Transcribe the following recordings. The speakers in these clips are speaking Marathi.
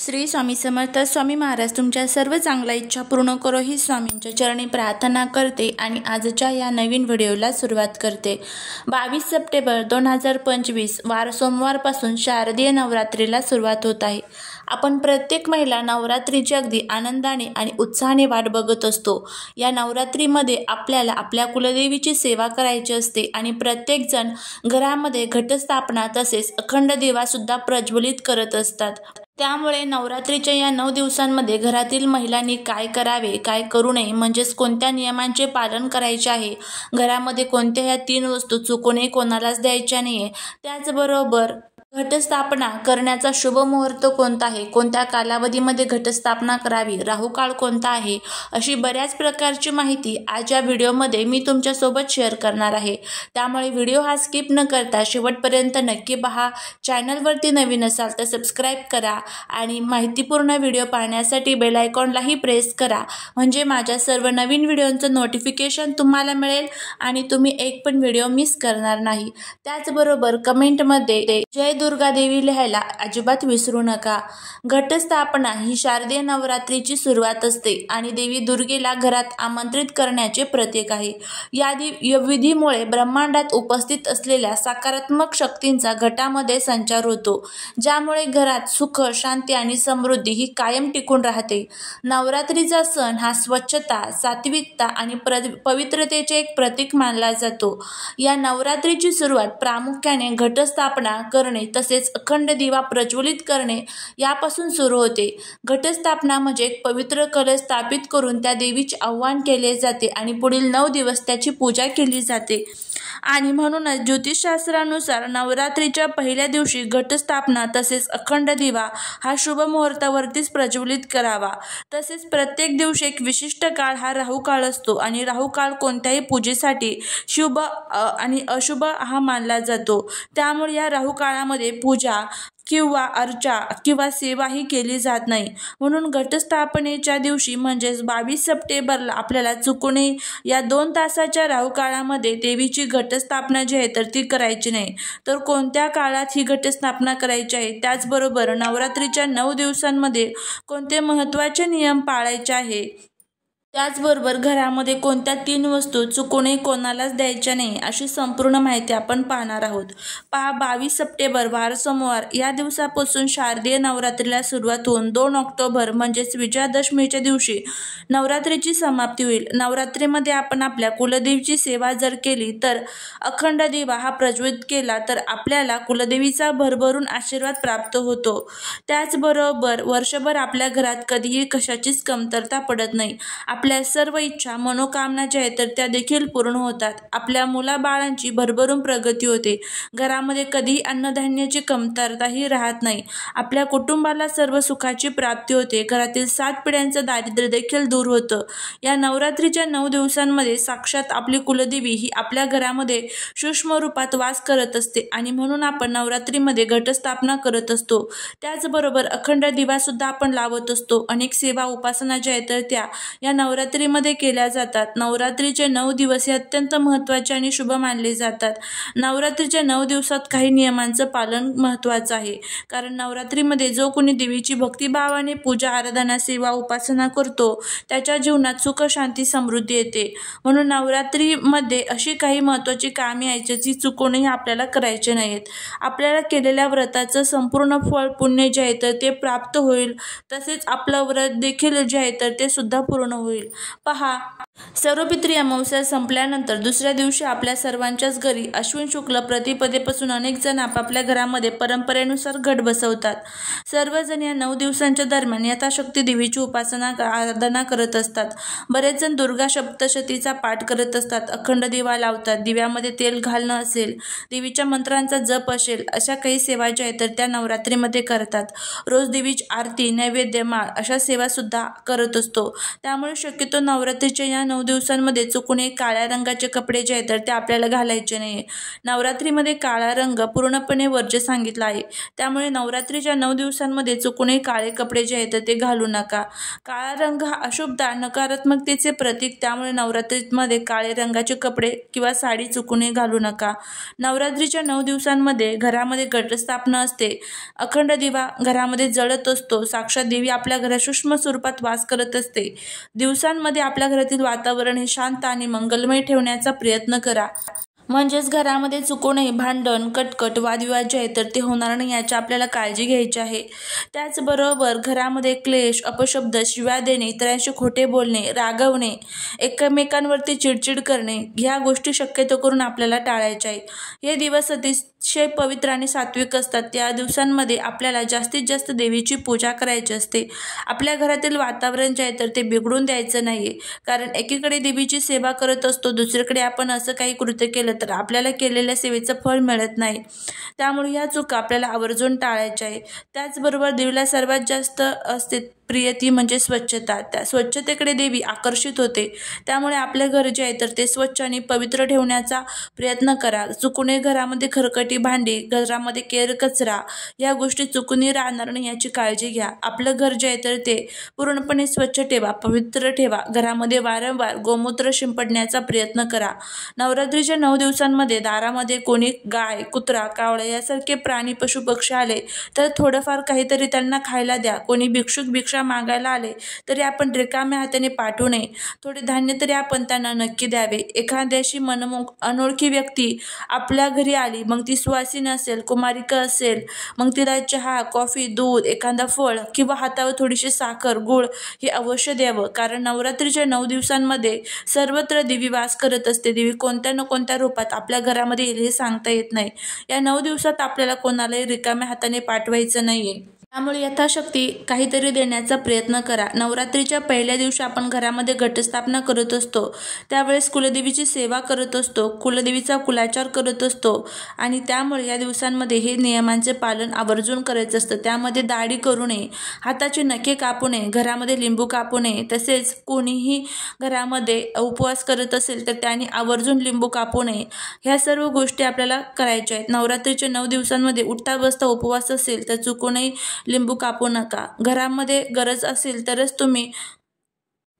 श्री स्वामी समर्थ. स्वामी महाराज तुमच्या सर्व चांगल्या इच्छा पूर्ण करो ही स्वामींच्या चरणी प्रार्थना करते आणि आजच्या या नवीन व्हिडिओला सुरुवात करते. 22 सप्टेंबर 2025 वार सोमवारपासून शारदीय नवरात्रीला सुरुवात होत आहे. आपण प्रत्येक महिला नवरात्रीची अगदी आनंदाने आणि उत्साहाने वाट बघत असतो. या नवरात्रीमध्ये आपल्याला आपल्या कुलदेवीची सेवा करायची असते आणि प्रत्येक जण घरामध्ये घटस्थापना तसेच अखंड दिवा सुद्धा प्रज्वलित करत असतात. त्यामुळे नवरात्रीच्या या 9 दिवसांमध्ये घरातील महिलांनी काय करावे, काय करू नये, म्हणजेच कोणत्या नियमांचे पालन करायचे आहे, घरामध्ये कोणत्या ह्या 3 वस्तू चुकू नये, कोणालाच द्यायच्या नाहीये, त्याचबरोबर घटस्थापना करण्याचा शुभ मुहूर्त कोणता आहे, कोणत्या कालावधीमध्ये घटस्थापना करावी, राहू काळ कोणता आहे, अशी बऱ्याच प्रकारची माहिती आज या व्हिडिओमध्ये मी तुमच्यासोबत शेअर करणार आहे. त्यामुळे व्हिडिओ हा स्किप न करता शेवटपर्यंत नक्की पहा. चॅनलवरती नवीन असाल तर सबस्क्राईब करा आणि माहितीपूर्ण व्हिडिओ पाहण्यासाठी बेल आयकॉनलाही प्रेस करा, म्हणजे माझ्या सर्व नवीन व्हिडिओंचं नोटिफिकेशन तुम्हाला मिळेल आणि तुम्ही एक पण व्हिडिओ मिस करणार नाही. त्याचबरोबर कमेंटमध्ये जय दुर्गा देवी लिहायला अजिबात विसरू नका. घटस्थापना ही शारदीय नवरात्रीची सुरुवात असते आणि देवी दुर्गेला घरात आमंत्रित करण्याचे प्रतीक आहे. या विधीमुळे ब्रह्मांडात उपस्थित असलेल्या सकारात्मक शक्तींचा घटामध्ये संचार होतो, ज्यामुळे घरात सुख, शांती आणि समृद्धी ही कायम टिकून राहते. नवरात्रीचा सण हा स्वच्छता, सात्विकता आणि पवित्रतेचे एक प्रतीक मानला जातो. या नवरात्रीची सुरुवात प्रामुख्याने घटस्थापना करणे तसेच अखंड दिवा प्रज्वलित करणे यापासून सुरू होते. घटस्थापना म्हणजे एक पवित्र कलश स्थापित करून त्या देवीचे आवाहन केले जाते आणि पुढील 9 दिवस त्याची पूजा केली जाते. आणि म्हणूनच ज्योतिषशास्त्रानुसार नवरात्रीच्या पहिल्या दिवशी घटस्थापना तसेच अखंड दिवा हा शुभ मुहूर्तावरतीच प्रज्वलित करावा. तसेच प्रत्येक दिवशी एक विशिष्ट काळ हा राहू काळ असतो आणि राहू काळ कोणत्याही पूजेसाठी शुभ आणि अशुभ हा मानला जातो. त्यामुळे या राहू काळामध्ये पूजा किंवा अर्चा किंवा सेवाही केली जात नाही. म्हणून घटस्थापनेच्या दिवशी म्हणजेच 22 सप्टेंबरला आपल्याला चुकू नये या 2 तासाच्या राहू काळामध्ये देवीची घटस्थापना जी आहे तर ती करायची नाही. तर कोणत्या काळात ही घटस्थापना करायची आहे, त्याचबरोबर नवरात्रीच्या 9 दिवसांमध्ये कोणते महत्त्वाचे नियम पाळायचे आहे, त्याचबरोबर घरामध्ये कोणत्या 3 वस्तू चुकू नये, कोणालाच द्यायच्या नाही, अशी संपूर्ण माहिती आपण पाहणार आहोत. पहा, 22 सप्टेंबर वार सोमवार या दिवसापासून शारदीय नवरात्रीला सुरुवात होऊन 2 ऑक्टोबर म्हणजेच विजयादशमीच्या दिवशी नवरात्रीची समाप्ती होईल. नवरात्रीमध्ये आपण आपल्या कुलदेवीची सेवा जर केली तर अखंड दिवा हा प्रज्वलित केला तर आपल्याला कुलदेवीचा भरभरून आशीर्वाद प्राप्त होतो. त्याचबरोबर वर्षभर आपल्या घरात कधीही कशाचीच कमतरता पडत नाही. आपल्या सर्व इच्छा, मनोकामना ज्या आहेत तर त्या देखील पूर्ण होतात. आपल्या मुलाबाळांची भरभरून प्रगती होते. घरामध्ये कधीही अन्नधान्याची कमतरताही राहत नाही. आपल्या कुटुंबाला सर्व सुखाची प्राप्ती होते. घरातील 7 पिढ्यांचं दारिद्र्य देखील दूर होतं. या नवरात्रीच्या 9 दिवसांमध्ये साक्षात आपली कुलदेवी ही आपल्या घरामध्ये सूक्ष्म रूपात वास करत असते आणि म्हणून आपण नवरात्रीमध्ये घटस्थापना करत असतो. त्याचबरोबर अखंड दिवा सुद्धा आपण लावत असतो. अनेक सेवा, उपासना ज्या आहेत तर त्या या नवरात्रीमध्ये केल्या जातात. नवरात्रीचे 9 दिवस हे अत्यंत महत्त्वाचे आणि शुभ मानले जातात. नवरात्रीच्या 9 दिवसात काही नियमांचं पालन महत्त्वाचं आहे, कारण नवरात्रीमध्ये जो कोणी देवीची भक्तिभावाने पूजा, आराधना, सेवा, उपासना करतो त्याच्या जीवनात सुख, शांती, समृद्धी येते. म्हणून नवरात्रीमध्ये अशी काही महत्त्वाची कामे आहेत जी चुकूनही आपल्याला करायचे नाहीत. आपल्याला केलेल्या व्रताचं संपूर्ण फळ, पुण्य जे आहे तर ते प्राप्त होईल. तसेच आपलं व्रत देखील जे आहे तर ते सुद्धा पूर्ण होईल. पहा, सर्वपित्री अमावस्या संपल्यानंतर दुसऱ्या दिवशी आपल्या सर्वांच्याच घरी अश्विन शुक्ल प्रतिपदेपासून अनेक जण आपापल्या घरामध्ये परंपरेनुसार घट बसवतात. सर्वजण या 9 दिवसांच्या दरम्यान यथाशक्ती देवीची उपासना, आराधना करत असतात. बरेच जण दुर्गा सप्तशतीचा पाठ करत असतात, अखंड दिवा लावतात, दिव्यामध्ये तेल घालणं असेल, देवीच्या मंत्रांचा जप असेल, अशा काही सेवा ज्या आहेत तर त्या नवरात्रीमध्ये करतात. रोज देवीची आरती, नैवेद्य, माळ अशा सेवा सुद्धा करत असतो. त्यामुळे शक्यतो नवरात्रीच्या या 9 दिवसांमध्ये चुकूनही काळ्या रंगाचे कपडे जे आहेत तर ते आपल्याला घालायचे नाही. नवरात्रीमध्ये काळा रंग पूर्णपणे वर्ज्य सांगितला आहे. त्यामुळे नवरात्रीच्या 9 दिवसांमध्ये चुकूनही काळे कपडे जे आहेत ते घालू नका. काळा रंग हा अशुभता, नकारात्मकतेचे प्रतीक. त्यामुळे नवरात्रीमध्ये काळे रंगाचे कपडे किंवा साडी चुकूनही घालू नका. नवरात्रीच्या 9 दिवसांमध्ये घरामध्ये घटस्थापना असते. अखंड दिवा घरामध्ये जळत असतो. साक्षात देवी आपल्या घरात सूक्ष्म स्वरूपात वास करत असते. दिवसांमध्ये आपल्या घरातील वातावरण हे शांत आणि मंगलमय ठेवण्याचा प्रयत्न करा. म्हणजेच घरामध्ये चुकूनही भांडण, कटकट, वादविवाद जे आहेत तर ते होणार नाही याची आपल्याला काळजी घ्यायची आहे. त्याचबरोबर घरामध्ये क्लेश, अपशब्द, शिव्या देणे, इतरांशी खोटे बोलणे, रागवणे, एकमेकांवरती चिडचिड करणे ह्या गोष्टी शक्यतो करून आपल्याला टाळायच्या आहे. हे दिवस अतिशय पवित्र आणि सात्विक असतात. त्या दिवसांमध्ये आपल्याला जास्तीत जास्त देवीची पूजा करायची असते. आपल्या घरातील वातावरण जे आहे तर ते बिघडून द्यायचं नाहीये. कारण एकीकडे देवीची सेवा करत असतो, दुसरीकडे आपण असं काही कृत्य केलं तर आपल्याला केलेल्या सेवेचं फळ मिळत नाही. त्यामुळे ह्या चुका आपल्याला आवर्जून टाळायच्या आहे. त्याचबरोबर देवीला सर्वात जास्त असते प्रिय ती म्हणजे स्वच्छता. त्या स्वच्छतेकडे देवी आकर्षित होते. त्यामुळे आपले घर जे आहे तर ते स्वच्छ आणि पवित्र ठेवण्याचा प्रयत्न करा. चुकूनही घरामध्ये खरकटी भांडी, घरामध्ये केर कचरा या गोष्टी चुकूनही राहणार नाही याची काळजी घ्या. आपलं घर जे आहे तर ते पूर्णपणे स्वच्छ ठेवा, पवित्र ठेवा. घरामध्ये वारंवार गोमूत्र शिंपडण्याचा प्रयत्न करा. नवरात्रीच्या 9 दिवसांमध्ये दारामध्ये कोणी गाय, कुत्रा, कावळा यासारखे प्राणी, पशु पक्षी आले तर थोडंफार काहीतरी त्यांना खायला द्या. कोणी भिक्षुक भिक्षा मागायला आले तरी आपण रिकाम्या हाताने पाठवू नये. थोडे धान्य तरी आपण त्यांना नक्की द्यावे. एखाद्याशी अनोळखी व्यक्ती आपल्या घरी आली, मग ती सुवासिनी असेल, कुमारिका असेल, मग तिला चहा, कॉफी, दूध, एखादा फळ किंवा हातावर थोडीशी साखर, गूळ हे अवश्य द्यावं. कारण नवरात्रीच्या 9 दिवसांमध्ये सर्वत्र देवी वास करत असते. देवी कोणत्या न कोणत्या रूपात आपल्या घरामध्ये येईल हे सांगता येत नाही. या 9 दिवसात आपल्याला कोणालाही रिकाम्या हाताने पाठवायचं नाहीये. त्यामुळे यथाशक्ती काहीतरी देण्याचा प्रयत्न करा. नवरात्रीच्या पहिल्या दिवशी आपण घरामध्ये घटस्थापना करत असतो. त्यावेळेस कुलदेवीची सेवा करत असतो, कुलदेवीचा कुलाचार करत असतो आणि त्यामुळे या दिवसांमध्ये हे नियमांचे पालन आवर्जून करायचं असतं. त्यामध्ये दाढी करू नये, हाताचे नखे कापू नये, घरामध्ये लिंबू कापू नये. तसेच कोणीही घरामध्ये उपवास करत असेल तर त्यांनी आवर्जून लिंबू कापू नये. ह्या सर्व गोष्टी आपल्याला करायच्या आहेत. नवरात्रीच्या 9 दिवसांमध्ये उठता बसता उपवास असेल तर चुकूनही लिंबू कापू नका. घरामध्ये गरज असेल तरच तुम्ही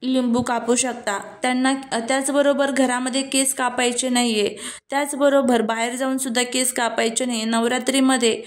लिंबू कापू शकता. त्याचबरोबर घरामध्ये केस कापायचे नाहीये. त्याचबरोबर बाहेर जाऊन सुद्धा केस कापायचे नाही. नवरात्रीमध्ये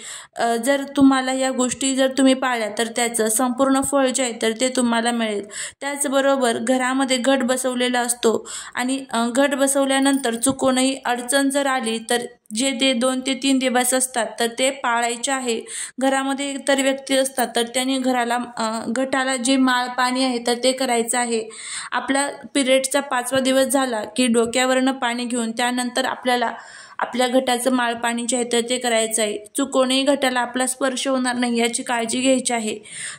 जर तुम्हाला या गोष्टी जर तुम्ही पाळल्या तर त्याचं संपूर्ण फळ जे आहे तर ते तुम्हाला मिळेल. त्याचबरोबर घरामध्ये घट बसवलेला असतो आणि घट बसवल्यानंतर चुकूनही अडचण जर आली तर जे 2 ते 3 दिवस असतात तर ते पाळायचे आहे. घरामध्ये इतर व्यक्ती असतात तर त्यांनी घटाला जे माळ पाणी आहे तर ते करायचं आहे. आपला पिरियडचा 5वा दिवस झाला की डोक्यावरनं पाणी घेऊन त्यानंतर आपल्याला आपल्या घटाचं माळपाणी जे आहे तर ते करायचं आहे. चुकूनही घटाला आपला स्पर्श होणार नाही याची काळजी घ्यायची आहे.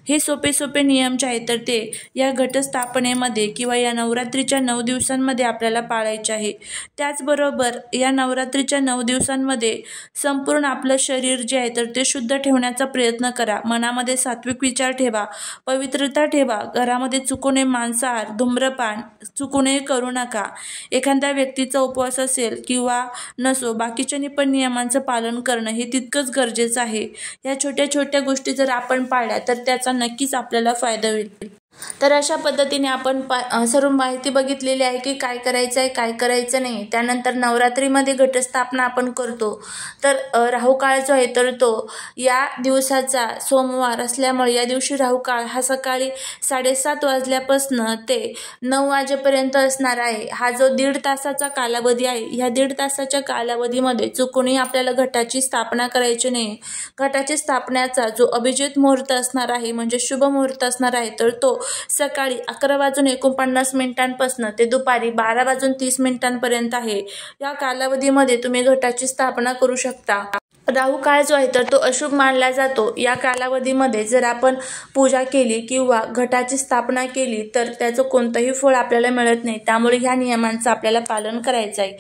हे सोपे सोपे नियम जे आहेत तर ते या घटस्थापनेमध्ये किंवा या नवरात्रीच्या 9 दिवसांमध्ये आपल्याला पाळायचे आहे. त्याचबरोबर या नवरात्रीच्या 9 दिवसांमध्ये संपूर्ण आपलं शरीर जे आहे तर ते शुद्ध ठेवण्याचा प्रयत्न करा. मनामध्ये सात्विक विचार ठेवा, पवित्रता ठेवा. घरामध्ये चुकूनही मांसाहार, धूम्रपान चुकूनही करू नका. एखाद्या व्यक्तीचा उपवास असेल किंवा नसो, बाकीच्यांनी पण नियमांचं पालन करणं हे तितकंच गरजेचं आहे. या छोट्या छोट्या गोष्टी जर आपण पाळल्या तर त्याचा नक्कीच आपल्याला फायदा होईल. तर अशा पद्धतीने आपण सर्व माहिती बघितलेली आहे की काय करायचं आहे, काय करायचं नाही. त्यानंतर नवरात्रीमध्ये घटस्थापना आपण करतो. तर राहुकाळ जो आहे तर तो या दिवसाचा सोमवार असल्यामुळे या दिवशी राहुकाळ हा सकाळी 7:30 वाजल्यापासून ते 9 वाजेपर्यंत असणार आहे. हा जो 1.5 तासाचा कालावधी आहे, ह्या 1.5 तासाच्या कालावधीमध्ये चुकूनही आपल्याला घटाची स्थापना करायची नाही. घटाची स्थापनेचा जो अभिजित मुहूर्त असणार आहे म्हणजे शुभ मुहूर्त असणार आहे तर तो सकाळी 11:49 ते दुपारी 12:30 आहे. या कालावधीमध्ये तुम्ही घटाची स्थापना करू शकता. राहू काळ जो आहे तर तो अशुभ मानला जातो. या कालावधीमध्ये जर आपण पूजा केली किंवा घटाची स्थापना केली तर त्याचं कोणतंही फळ आपल्याला मिळत नाही. त्यामुळे ह्या नियमांचं आपल्याला पालन करायचं आहे.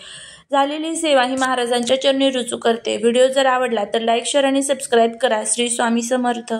झालेली सेवा ही महाराजांच्या चरणी रुजू करते. व्हिडिओ जर आवडला तर लाईक, शेअर आणि सबस्क्राईब करा. श्री स्वामी समर्थ.